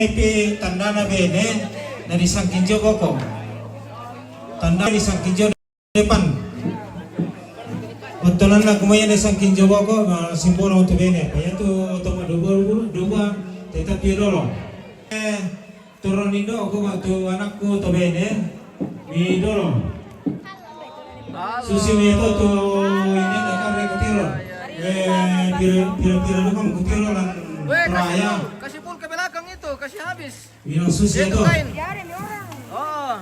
Pi tanda na bene dari sang kinjo koko tanda di sang kinjo depan betulan na kumaya dari sang kinjo koko simbol untuk bene apa itu untuk dua tetapi dolo turun indo aku waktu anakku to bene mi dolo susi mi itu tuh ini akan rekutiro pira dukung kutiro lan raya kasih pun ke belakang itu, kasih habis. bilang susi itu. Oh.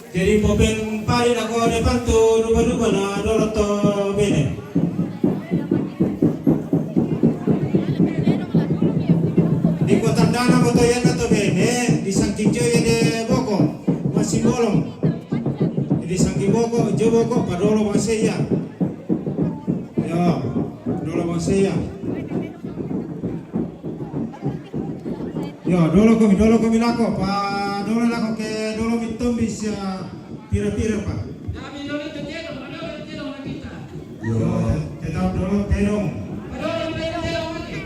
Jadi popen pari na ko depan tu ruba na dolo to bene. Di kota dana ko to yan na to bene, di sangking jo de boko, masih bolong. Di sangking boko, jo boko padolo maseya. Ya, dolo maseya. Yo, dolo kami lako, pa dolo lako ke dolo mitom bisa pira-pira pak. Kami dulu itu tiada kita. Yo, tetap dolo terong. Dulu kita tiada mati.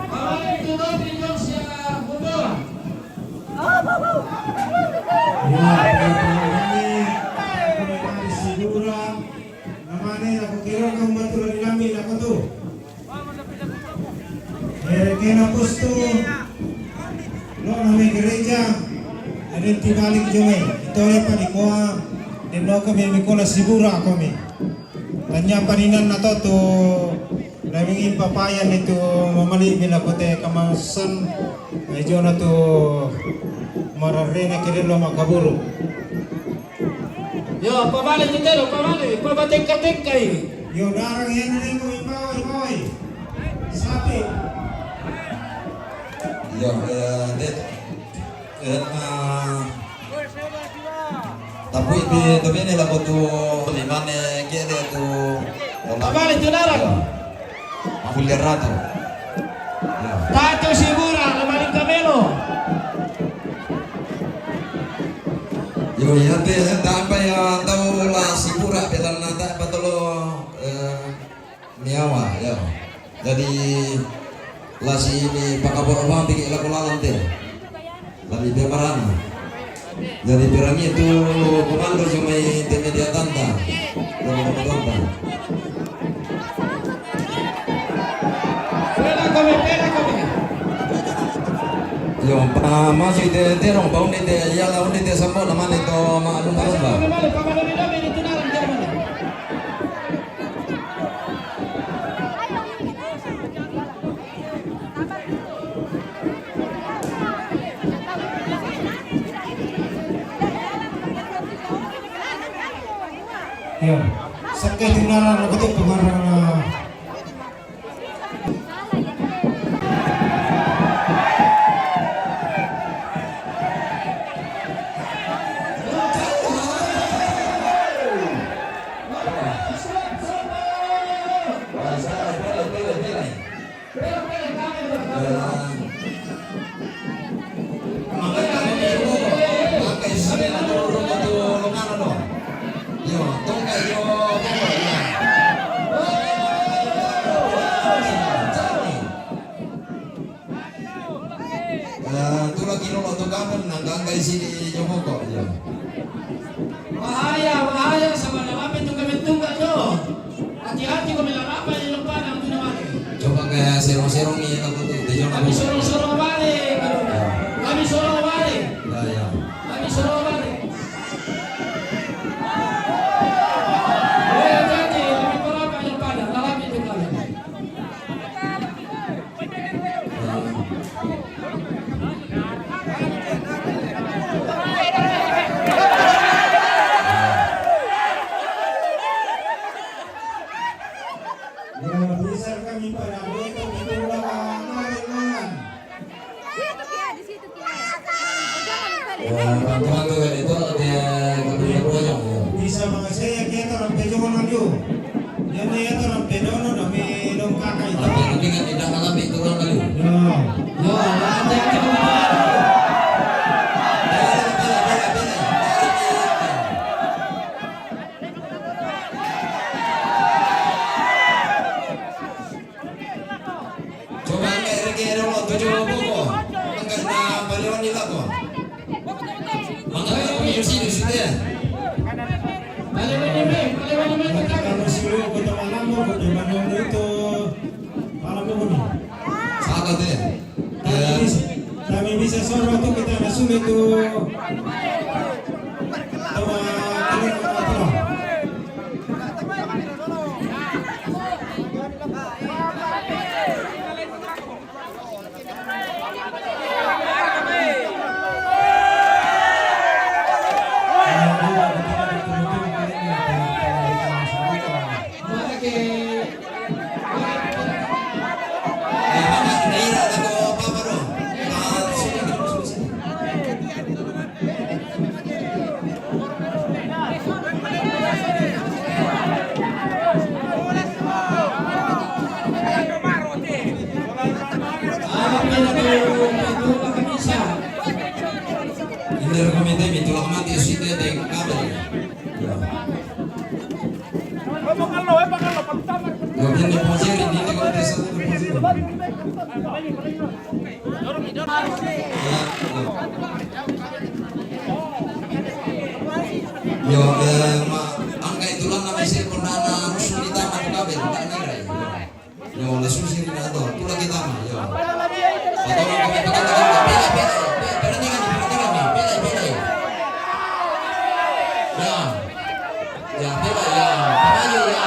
Awal itu dulu pinjam siapa bubur. Ya, sigura. Namanya aku kira kamu betul di lami aku tuh. Kena pustu lo nami gereja ada tibalik jome itu apa di koa di no kami mikola sigura kami tanya paninan nato tu naming papayan itu mamali bila kote kamasan ajo na tu mararena kiri lo makaburu Yo, pabalik itu, pabatek-tek yo darang yan rin ko ipaw sapi. Ja, det tapi ini lah tu limane kira tu Pabalik itu darang. aku lihat ratu. Tato sigura, lamaring kamelo. Yo ya te apa ya tahu lah sipura pedal nata patolo niawa ya. Jadi lasi ini pakabor bang bikin laku lalan teh lagi bemarana jadi perang itu komando cuma tim media tanta tanta Pera kami. yo masih terong bau ni teh ya lawan ni teh sama nama ni to maklum lomba Ya, sakit tindaran aku tuh pengarang. Bahaya sama lalapin itu kami tunggak yo. Hati-hati kami lalapin yang lupa yang punya mati. coba kayak serong-serong nih aku tuh di Kami suruh balik. Kami suruh balik. ya Kami suruh balik. Hati-hati kami berapa yang pada lalapin itu kami. Ya, bisa kami pada mereka itu lawan. teman tuh kan itu dia kemudian pojok Bisa mga saya kita orang pejongan ayo. Yan ya orang pedono nami dong kakak itu. tapi ini kan tidak alami itu kan kali Ya, Yo, hati-hati kami balik. coba kayak kira-kira waktu Boko. Angkat na paliwan nila ko. Angkat na kami yung sino sila. Paliwan naman. Kalau siyo ko to alam mo kung di man ito. Alam mo ni. Saka din. Kami bisa soro to kita nasume to. Tawa kami ko to. Hindi rekomende mi tulak mati sita tay kabel. Yo hindi po siya hindi ko desa. Yo angka itu lang na mesir ko na sulit ang kabel na nilay. Yo langsung sih na to. Tulak kita mah yo. Atau kami pagkatakan pila. Ya, beba ya, papayo ya.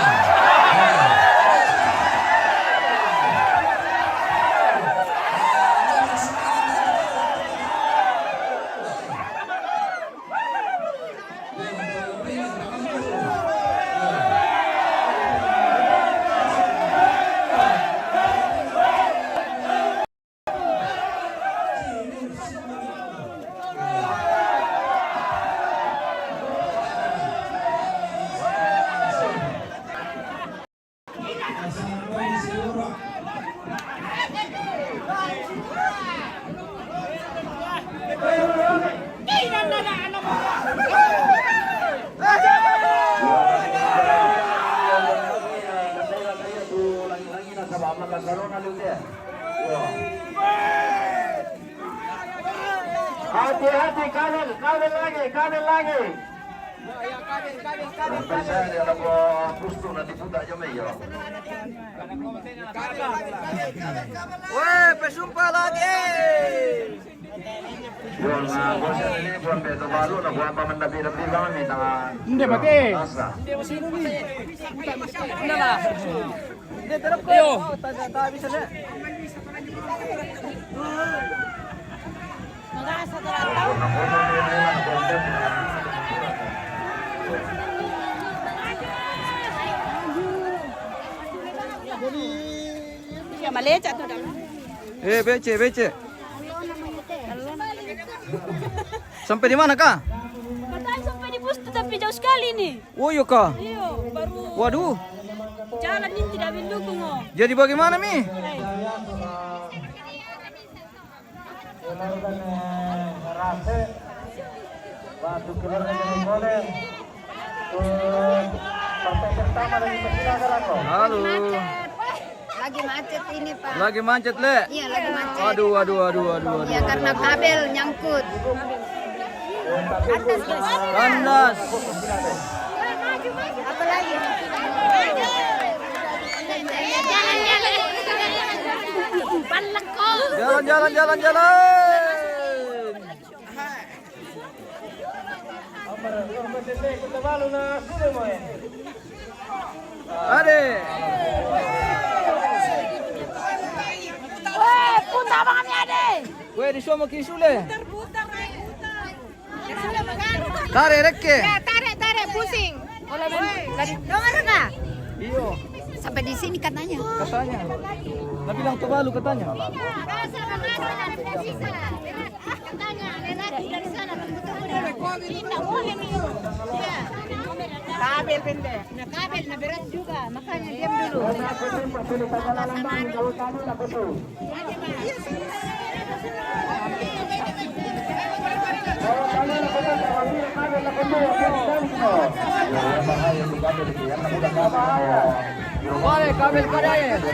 Hati-hati, kanan lagi. Sampai saya dia nak buat gusto nanti budak je mayo. Weh, pesumpa lagi. Buang bosan ini buang beto baru nak buang paman nabi kami tangan. Hindi pati. Hindi lah. Hindi terap ko. Iyo. Tabi sa na. Mag-aasa talaga. Ya maliit ato dah. Bece. Sampai di mana kah? Katanya sampai di Pustu tapi jauh sekali nih. Oh iya kah? Iya, baru Waduh. jalan ini tidak mendukung oh. Jadi bagaimana Mi? Halo. Lagi macet ini Pak. Lagi macet le. Iya lagi macet. Aduh. Ya karena kabel nyangkut. Kandas. Apa lagi? Palak kok. Jalan. Ade. Weh, putar bang kami ada. Weh, di semua kisule. Putar. Tarik rekke. Ya tarik pusing. Dengar nggak? Iyo, Sampai di sini katanya. katanya. Tapi bilang Tuvalu katanya. Katanya dari sana tidak boleh nih. Kabel pendek. Nah kabel berat juga, makanya diam dulu. Boleh kabel kadang.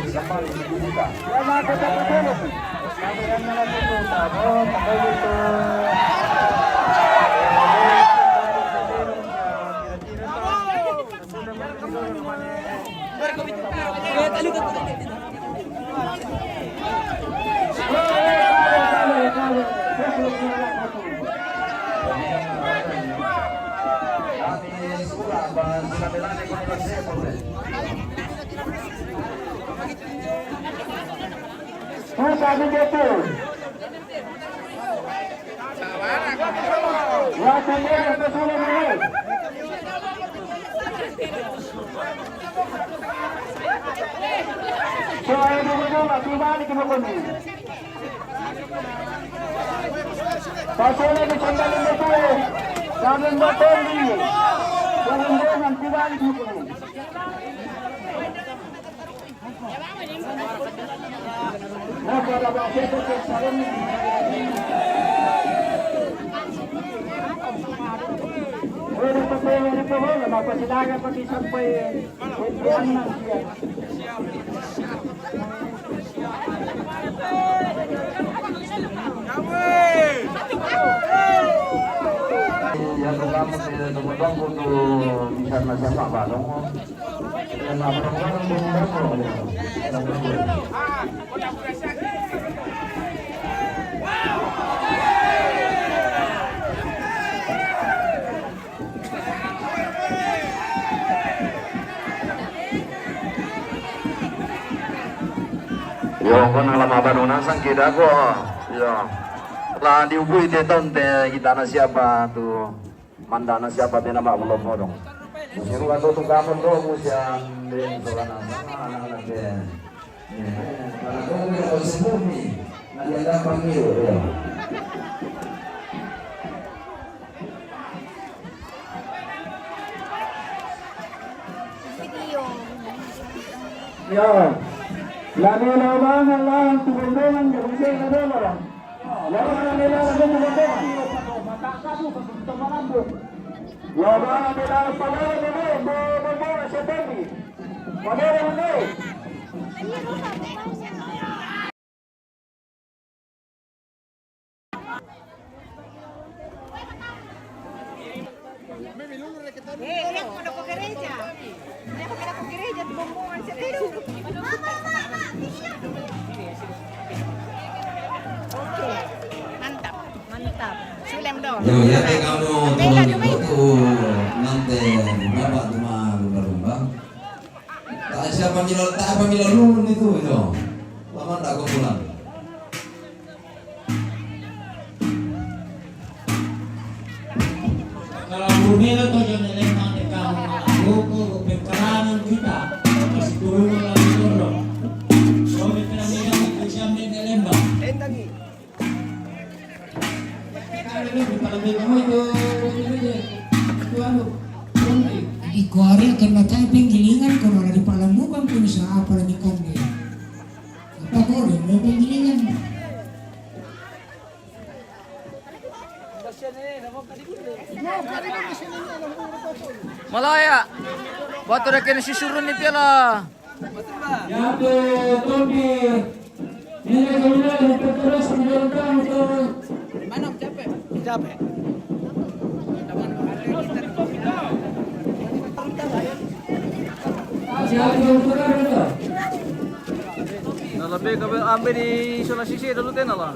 Yang pertama saya teman-teman untuk bisa siapa balong. Yang Yo, kung alam abanunan sang kita ko. Yo. Lah diubui te tonte kita na siapa tu manda na siapa te nama belum modong. Siru ato tu kamon do musian den solana anak-anak den. Para ko ko semumi. Nanti ada panggil yo. Ya, lagi lawangan lawan tubungan yang bisa ada orang. Lawan nila lagu tubungan. Mata kamu untuk menambut. Lawan nila pagawai nila membawa seperti. Pagawai nila. Mantap. Sulem dong. Yo, ya kamu tolong itu nanti bapak cuma lumba-lumba. Tak siapa milo lulun itu. Lama tak kau pulang. Kalau bumila to yung nilaiman ni kamu buku pengkaranan kita masih turun lagi turun. So may pinamila ng siyam din nilemba. Di kuari akan macam penggilingan kalau ada di palamukan pun sa apa ni kami. Apa kau ni mau penggilingan? Malaya. Batu dah kena sisurun ni piala. Yato Tobi ini kemudian terus menjalankan untuk Manam capek. Capek. siapa yang turun itu? Nalabay ka ba ambil di sana sisi dulu ten lah.